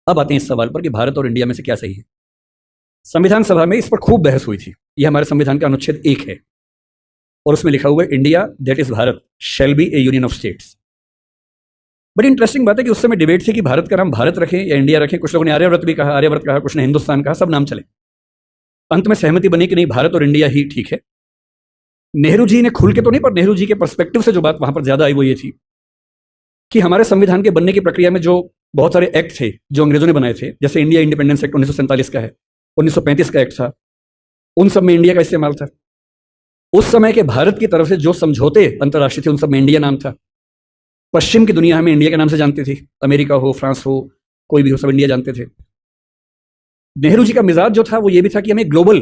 अब आते हैं इस सवाल पर कि भारत और इंडिया में से क्या सही है। संविधान सभा में इस पर खूब बहस हुई थी। यह हमारे संविधान का अनुच्छेद 1 है और उसमें लिखा हुआ है India that is Bharat shall be A union of states. बड़ी इंटरेस्टिंग बात है कि उस समय डिबेट थी कि भारत का नाम भारत रखें या इंडिया रखें। कुछ लोगों ने आर्यव्रत भी कहा, आर्यव्रत कहा, कुछ ने हिंदुस्तान कहा, सब नाम चले। अंत में सहमति बनी कि नहीं, भारत और इंडिया ही ठीक है। नेहरू जी ने खुल के तो नहीं, पर नेहरू जी के पर्सपेक्टिव से जो बात वहां पर ज्यादा आई वो ये थी कि हमारे संविधान के बनने की प्रक्रिया में जो बहुत सारे एक्ट थे जो अंग्रेजों ने बनाए थे, जैसे इंडिया इंडिपेंडेंस एक्ट 1947 का है, 1935 का एक्ट था, उन सब में इंडिया का इस्तेमाल था। उस समय के भारत की तरफ से जो समझौते अंतर्राष्ट्रीय थे उन सब में इंडिया नाम था। पश्चिम की दुनिया हमें इंडिया के नाम से जानती थी, अमेरिका हो, फ्रांस हो, कोई भी हो, सब इंडिया जानते थे। नेहरू जी का मिजाज जो था वो ये भी था कि हमें ग्लोबल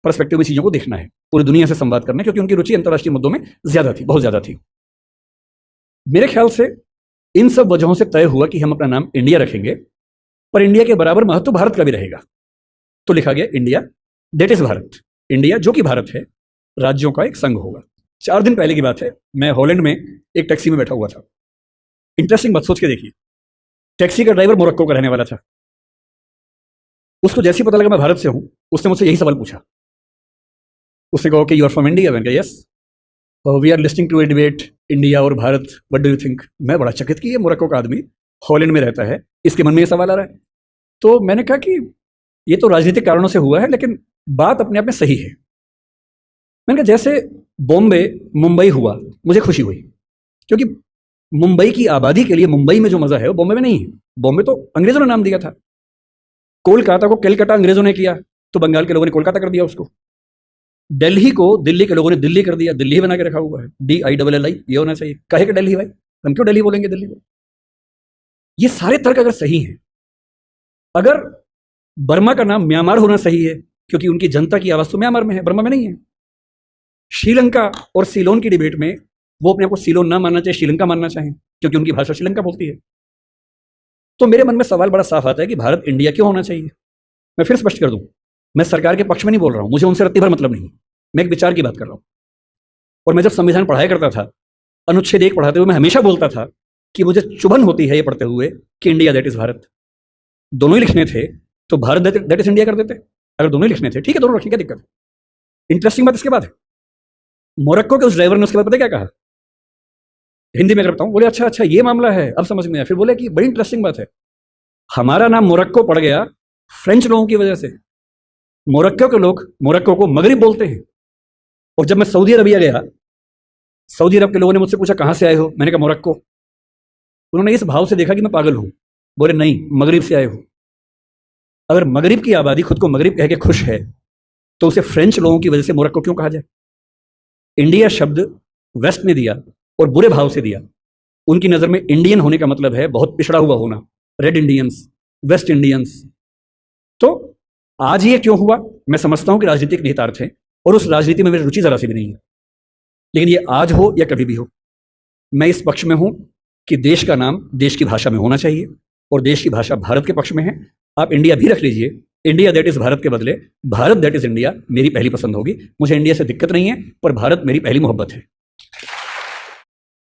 पर्सपेक्टिव में चीजों को देखना है, पूरी दुनिया से संवाद करना है, क्योंकि उनकी रुचि अंतर्राष्ट्रीय मुद्दों में ज्यादा थी, बहुत ज्यादा थी। मेरे ख्याल से इन सब वजहों से तय हुआ कि हम अपना नाम इंडिया रखेंगे, पर इंडिया के बराबर महत्व भारत का भी रहेगा। तो लिखा गया India that is Bharat. India जो कि भारत है, राज्यों का एक संघ होगा। 4 दिन पहले की बात है, मैं हॉलैंड में एक टैक्सी में बैठा हुआ था। इंटरेस्टिंग बात सोच के देखिए, टैक्सी का ड्राइवर मोरक्को का रहने वाला था। उसको जैसे ही पता लगा मैं भारत से हूं, उसने मुझसे यही सवाल पूछा। उसने कहा कि यू आर फ्रॉम इंडिया? मैंने कहा yes. We are listing to a debate India और Bharat, what do you think? मैं बड़ा चकित कि ये मोरक्को का आदमी हॉलैंड में रहता है, इसके मन में ये सवाल आ रहा है। तो मैंने कहा कि ये तो राजनीतिक कारणों से हुआ है, लेकिन बात अपने आप में सही है। मैंने कहा जैसे बॉम्बे मुंबई हुआ, मुझे खुशी हुई, क्योंकि मुंबई की आबादी के लिए मुंबई में जो मजा है वो बॉम्बे में नहीं है। बॉम्बे तो अंग्रेजों ने नाम दिया था। कोलकाता को कलकत्ता अंग्रेजों ने किया, तो बंगाल के लोगों ने कोलकाता कर दिया उसको। दिल्ली को दिल्ली के लोगों ने दिल्ली कर दिया, दिल्ली बना के रखा हुआ है, DILLI। ये होना चाहिए, कहे कि दिल्ली भाई, हम क्यों दिल्ली बोलेंगे दिल्ली को? ये सारे तर्क अगर सही हैं, अगर बर्मा का नाम म्यांमार होना सही है क्योंकि उनकी जनता की आवाज तो म्यांमार में है, बर्मा में नहीं है। श्रीलंका और सीलोन की डिबेट में वो अपने आप को सीलोन ना मानना चाहिए, श्रीलंका मानना चाहें, क्योंकि उनकी भाषा श्रीलंका बोलती है। तो मेरे मन में सवाल बड़ा साफ आता है कि भारत इंडिया क्यों होना चाहिए। मैं फिर स्पष्ट कर दूं, मैं सरकार के पक्ष में नहीं बोल रहा हूं, मुझे उनसे रत्ती भर मतलब नहीं, मैं एक विचार की बात कर रहा हूं। और मैं जब संविधान पढ़ाया करता था, अनुच्छेद 1 पढ़ाते हुए मैं हमेशा बोलता था कि मुझे चुभन होती है ये पढ़ते हुए कि इंडिया दैट इज भारत। दोनों ही लिखने थे तो भारत दैट इज इंडिया कर देते। अगर दोनों ही लिखने थे, ठीक है, दोनों रखें, क्या दिक्कत है? इंटरेस्टिंग बात इसके बाद है, मोरक्को के उस ड्राइवर ने उसके बाद पता क्या कहा, हिंदी में करता हूं। बोले अच्छा अच्छा ये मामला है, अब समझ में आया। फिर बोले कि बड़ी इंटरेस्टिंग बात है, हमारा नाम मोरक्को पड़ गया फ्रेंच लोगों की वजह से। मोरक्को के लोग मोरक्को को मगरिब बोलते हैं। और जब मैं सऊदी अरबिया गया, सऊदी अरब के लोगों ने मुझसे पूछा कहां से आए हो, मैंने कहा मोरक्को। उन्होंने इस भाव से देखा कि मैं पागल हूं। बोले नहीं, मगरिब से आए हो। अगर मगरिब की आबादी खुद को मगरिब कह के खुश है तो उसे फ्रेंच लोगों की वजह से मोरक्को क्यों कहा जाए? इंडिया शब्द वेस्ट ने दिया और बुरे भाव से दिया। उनकी नजर में इंडियन होने का मतलब है बहुत पिछड़ा हुआ होना, रेड इंडियंस, वेस्ट इंडियंस। तो आज ये क्यों हुआ? मैं समझता हूं कि राजनीतिक निहितार्थ है और उस राजनीति में मेरी रुचि जरा सी भी नहीं है, लेकिन ये आज हो या कभी भी हो, मैं इस पक्ष में हूं कि देश का नाम देश की भाषा में होना चाहिए और देश की भाषा भारत के पक्ष में है। आप इंडिया भी रख लीजिए, इंडिया दैट इज भारत के बदले भारत दैट इज इंडिया मेरी पहली पसंद होगी। मुझे इंडिया से दिक्कत नहीं है, पर भारत मेरी पहली मोहब्बत है।